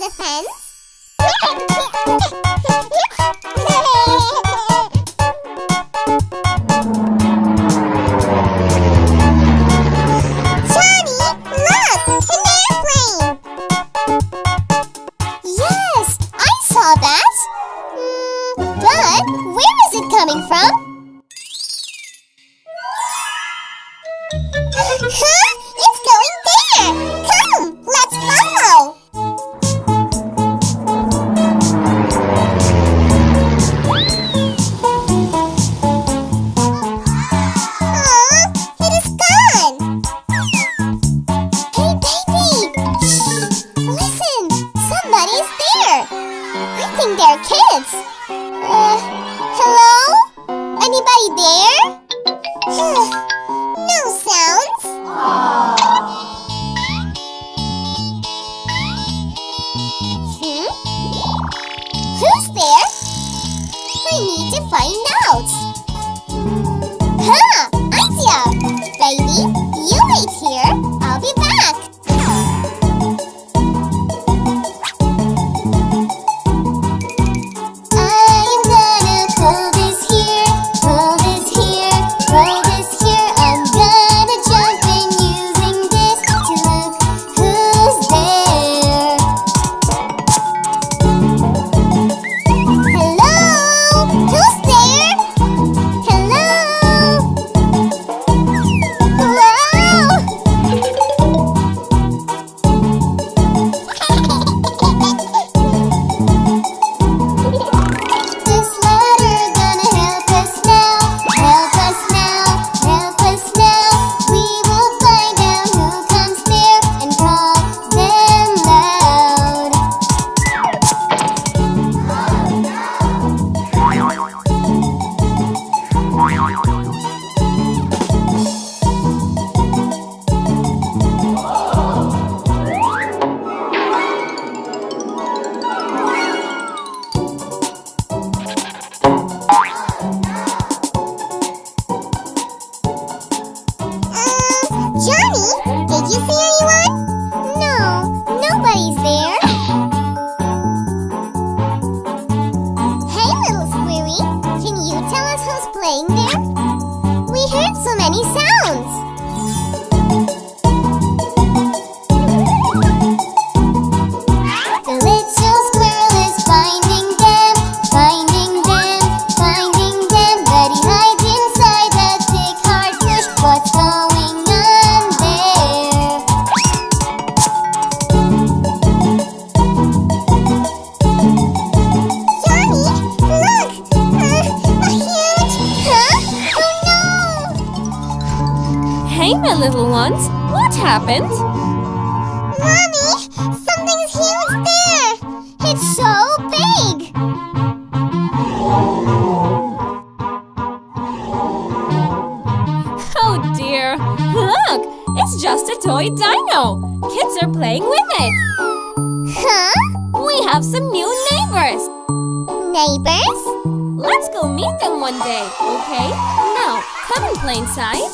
the fence? Johnny, look! An airplane! Yes, I saw that! But where is it coming from? Huh? It's going there! Come, let's follow! Aw, it is gone! Hey, baby! Shh! Listen! Somebody's there! I think they're kids! Hello? Anybody there? No sounds. Who's there? I need to find out. Huh! Idea! Baby, you wait here. I'll be back. I'm gonna pull this here, pull this here, pull this here. I'm gonna jump in using this to look who's there. Hello? Who's there? Hello? This ladder gonna help us now, help us now, help us now. We will find out who comes there and call them loud. Johnny, did you see anyone? No, nobody's there. Hey, little squirry, can you tell us who's playing there? We heard so many sounds. The little squirrel is finding them, finding them, finding them. But he hides inside that big hard bush. What's going on there? Johnny, look! A huge... Huh? Oh no! Hey, my little ones, what happened? Mommy, something's huge there! It's so big! Oh dear, look, it's just a toy dino. Kids are playing with it. Huh? We have some new neighbors. Neighbors? Let's go meet them one day, okay? Now, come and play inside.